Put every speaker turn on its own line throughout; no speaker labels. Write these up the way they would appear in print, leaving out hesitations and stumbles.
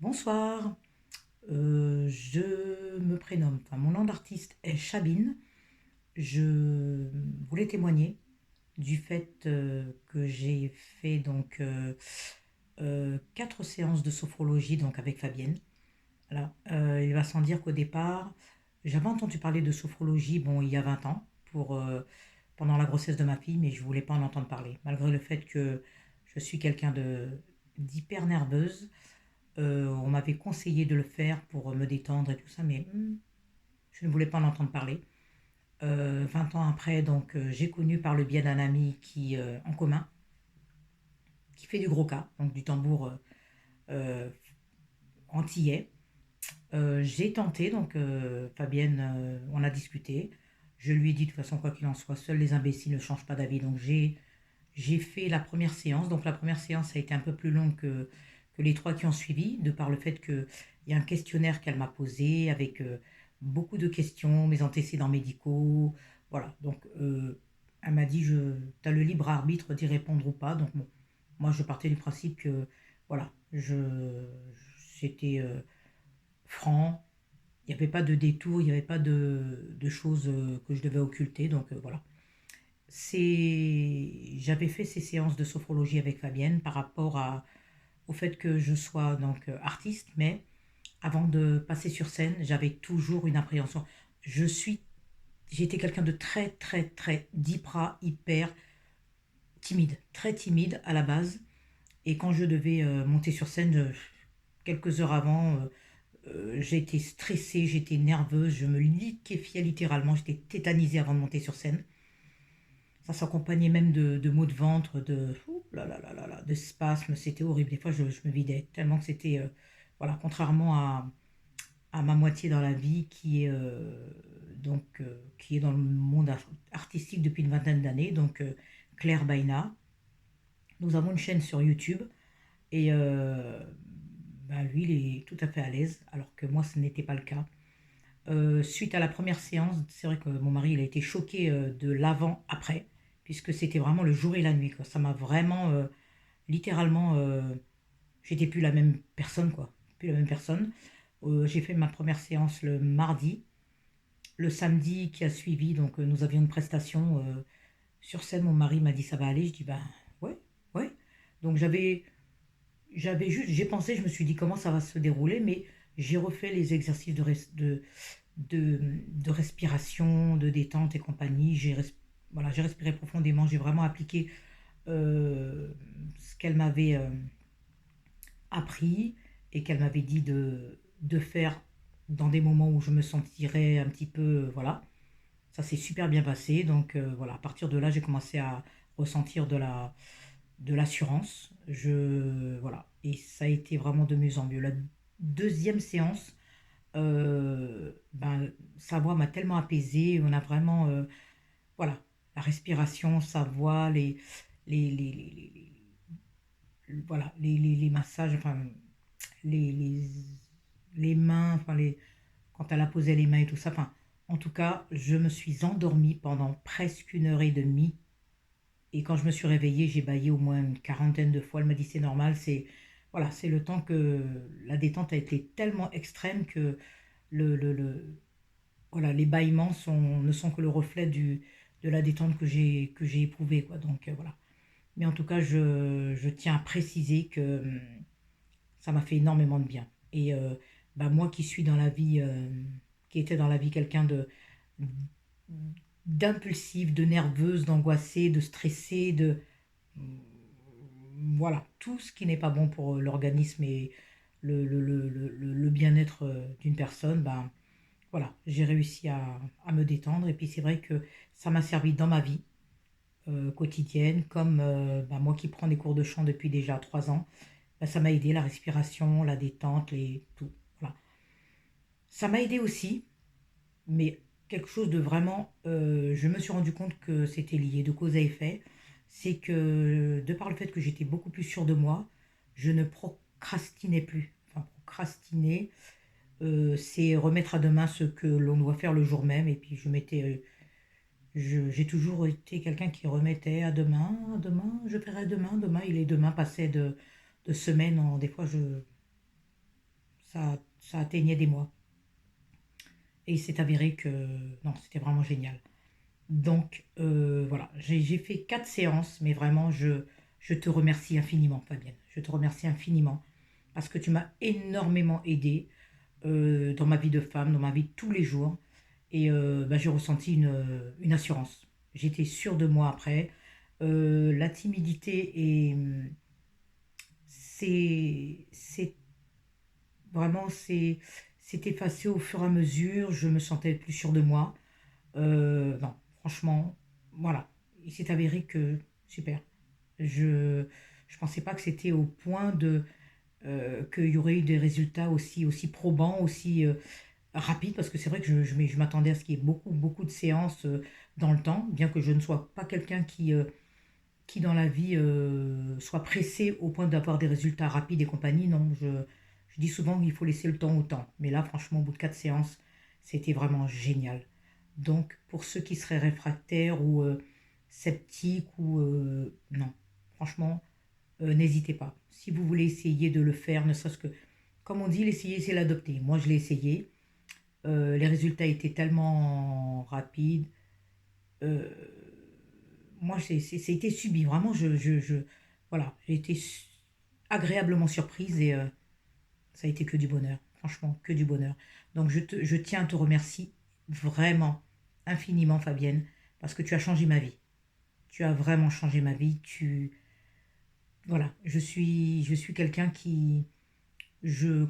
Bonsoir, je me prénomme, enfin mon nom d'artiste est Chabine. Je voulais témoigner du fait que j'ai fait donc 4 séances de sophrologie donc avec Fabienne. Voilà. Il va sans dire qu'au départ, j'avais entendu parler de sophrologie bon, il y a 20 ans pendant la grossesse de ma fille, mais je voulais pas en entendre parler, malgré le fait que je suis quelqu'un d'hyper nerveuse. On m'avait conseillé de le faire pour me détendre et tout ça, mais je ne voulais pas en entendre parler. 20 ans après, donc j'ai connu par le biais d'un ami en commun, qui fait du gros cas, donc du tambour euh, antillais. J'ai tenté, donc Fabienne, on a discuté. Je lui ai dit de toute façon, quoi qu'il en soit, seuls les imbéciles ne changent pas d'avis. Donc j'ai fait la première séance. Donc la première séance a été un peu plus longue que les trois qui ont suivi, de par le fait qu'il y a un questionnaire qu'elle m'a posé avec beaucoup de questions, mes antécédents médicaux. Voilà, donc elle m'a dit, tu as le libre arbitre d'y répondre ou pas. Donc bon, moi je partais du principe que, voilà, c'était franc, il n'y avait pas de détour, il n'y avait pas de choses que je devais occulter. Donc voilà. J'avais fait ces séances de sophrologie avec Fabienne par rapport au fait que je sois donc artiste, mais avant de passer sur scène, j'avais toujours une appréhension. Je suis, J'étais quelqu'un de très très très hyper timide, très timide à la base. Et quand je devais monter sur scène, quelques heures avant, j'étais stressée, j'étais nerveuse, je me liquéfiais littéralement, j'étais tétanisée avant de monter sur scène. Ça s'accompagnait même de maux de ventre, ouh là là là là là, de spasmes, c'était horrible. Des fois, je me vidais tellement que c'était, voilà, contrairement à ma moitié dans la vie qui est dans le monde artistique depuis une vingtaine d'années, donc Claire Baina. Nous avons une chaîne sur YouTube et ben, lui, il est tout à fait à l'aise, alors que moi, ce n'était pas le cas. Suite à la première séance, c'est vrai que mon mari il a été choqué de l'avant-après, puisque c'était vraiment le jour et la nuit, quoi. Ça m'a vraiment, littéralement, j'étais plus la même personne, quoi. Plus la même personne. J'ai fait ma première séance le mardi. Le samedi qui a suivi, donc nous avions une prestation sur scène. Mon mari m'a dit ça va aller. Je dis ben ouais, ouais. Donc j'ai pensé, je me suis dit comment ça va se dérouler, mais j'ai refait les exercices de respiration, de détente et compagnie. Voilà, j'ai respiré profondément, j'ai vraiment appliqué ce qu'elle m'avait appris et qu'elle m'avait dit de faire dans des moments où je me sentirais un petit peu, voilà. Ça s'est super bien passé. Donc voilà, à partir de là, j'ai commencé à ressentir de l'assurance. Voilà. Et ça a été vraiment de mieux en mieux. La deuxième séance, ben, sa voix m'a tellement apaisée. On a vraiment, voilà, la respiration, sa voix, voilà, les massages, enfin, les, les, les mains, enfin, quand elle a posé les mains et tout ça. Enfin, en tout cas, je me suis endormie pendant presque 1 heure et demie. Et quand je me suis réveillée, j'ai bâillé au moins une quarantaine de fois. Elle m'a dit c'est normal, voilà, c'est le temps que la détente a été tellement extrême que voilà, les bâillements ne sont que le reflet de la détente que j'ai éprouvée, quoi. Donc voilà. Mais en tout cas, je tiens à préciser que ça m'a fait énormément de bien. Et bah, moi qui était dans la vie quelqu'un d'impulsif, de nerveuse, d'angoissée, de stressée, voilà, tout ce qui n'est pas bon pour l'organisme et le bien-être d'une personne, ben voilà, j'ai réussi à me détendre. Et puis c'est vrai que ça m'a servi dans ma vie quotidienne, comme ben, moi qui prends des cours de chant depuis déjà 3 ans, ben, ça m'a aidé, la respiration, la détente, tout. Voilà. Ça m'a aidé aussi, mais quelque chose de vraiment, je me suis rendu compte que c'était lié de cause à effet, c'est que de par le fait que j'étais beaucoup plus sûre de moi, je ne procrastinais plus. Enfin, procrastiner, c'est remettre à demain ce que l'on doit faire le jour même, et puis j'ai toujours été quelqu'un qui remettait à demain, je ferai demain, demain, et les demain passaient de semaines en, des fois, ça atteignait des mois. Et il s'est avéré que non, c'était vraiment génial. Donc voilà, j'ai fait 4 séances, mais vraiment, je te remercie infiniment, Fabienne. Je te remercie infiniment parce que tu m'as énormément aidé dans ma vie de femme, dans ma vie de tous les jours. Et bah, j'ai ressenti une assurance. J'étais sûre de moi après. La timidité c'est vraiment, c'est effacé au fur et à mesure. Je me sentais plus sûre de moi. Non, franchement, voilà. Il s'est avéré que super. Je je pensais pas que c'était au point de qu'il y aurait eu des résultats aussi probants, aussi rapides, parce que c'est vrai que je m'attendais à ce qu'il y ait beaucoup de séances dans le temps, bien que je ne sois pas quelqu'un qui dans la vie soit pressé au point d'avoir des résultats rapides et compagnie. Non, je dis souvent qu'il faut laisser le temps au temps. Mais là, franchement, au bout de 4 séances, c'était vraiment génial. Donc, pour ceux qui seraient réfractaires ou sceptiques ou non, franchement, n'hésitez pas. Si vous voulez essayer de le faire, ne serait-ce que, comme on dit, l'essayer, c'est l'adopter. Moi, je l'ai essayé. Les résultats étaient tellement rapides. Euh, Moi, c'est été subi. Vraiment, voilà, j'ai été agréablement surprise et ça a été que du bonheur. Franchement, que du bonheur. Donc, je tiens à te remercier vraiment, infiniment, Fabienne, parce que tu as changé ma vie. Tu as vraiment changé ma vie. Voilà, je suis quelqu'un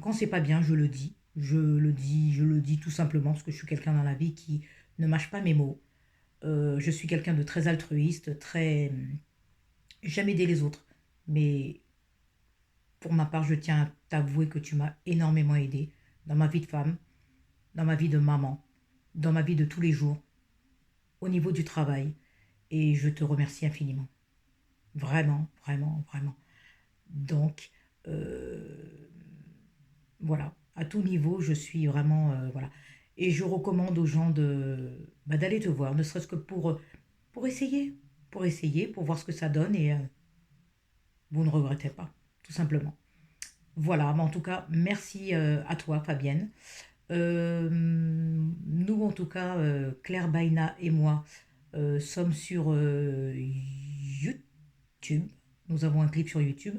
quand c'est pas bien, je le dis. Je le dis tout simplement parce que je suis quelqu'un dans la vie qui ne mâche pas mes mots. Je suis quelqu'un de très altruiste, très j'aime aider les autres. Mais pour ma part, je tiens à t'avouer que tu m'as énormément aidé dans ma vie de femme, dans ma vie de maman, dans ma vie de tous les jours, au niveau du travail. Et je te remercie infiniment. Vraiment, vraiment, vraiment. Donc, euh, voilà, à tout niveau, je suis vraiment, voilà. Et je recommande aux gens bah, d'aller te voir, ne serait-ce que pour essayer, pour voir ce que ça donne et vous ne regrettez pas, tout simplement. Voilà, mais en tout cas, merci à toi, Fabienne. Nous, en tout cas, Claire Baina et moi, sommes sur YouTube. Nous avons un clip sur YouTube.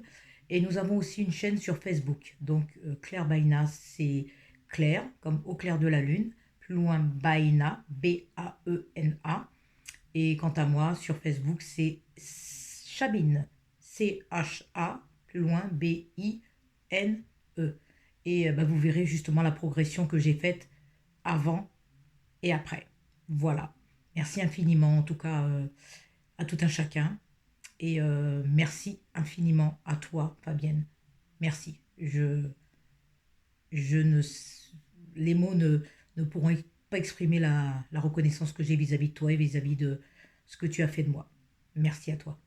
Et nous avons aussi une chaîne sur Facebook. Donc, Claire Baina, c'est Claire, comme au clair de la lune. Plus loin, Baina, Baena. Et quant à moi, sur Facebook, c'est Chabine, Cha, plus loin, Bine. Et bah, vous verrez justement la progression que j'ai faite avant et après. Voilà. Merci infiniment, en tout cas, à tout un chacun. Et merci infiniment à toi, Fabienne. Merci. Je ne, les mots ne pourront pas exprimer la reconnaissance que j'ai vis-à-vis de toi et vis-à-vis de ce que tu as fait de moi. Merci à toi.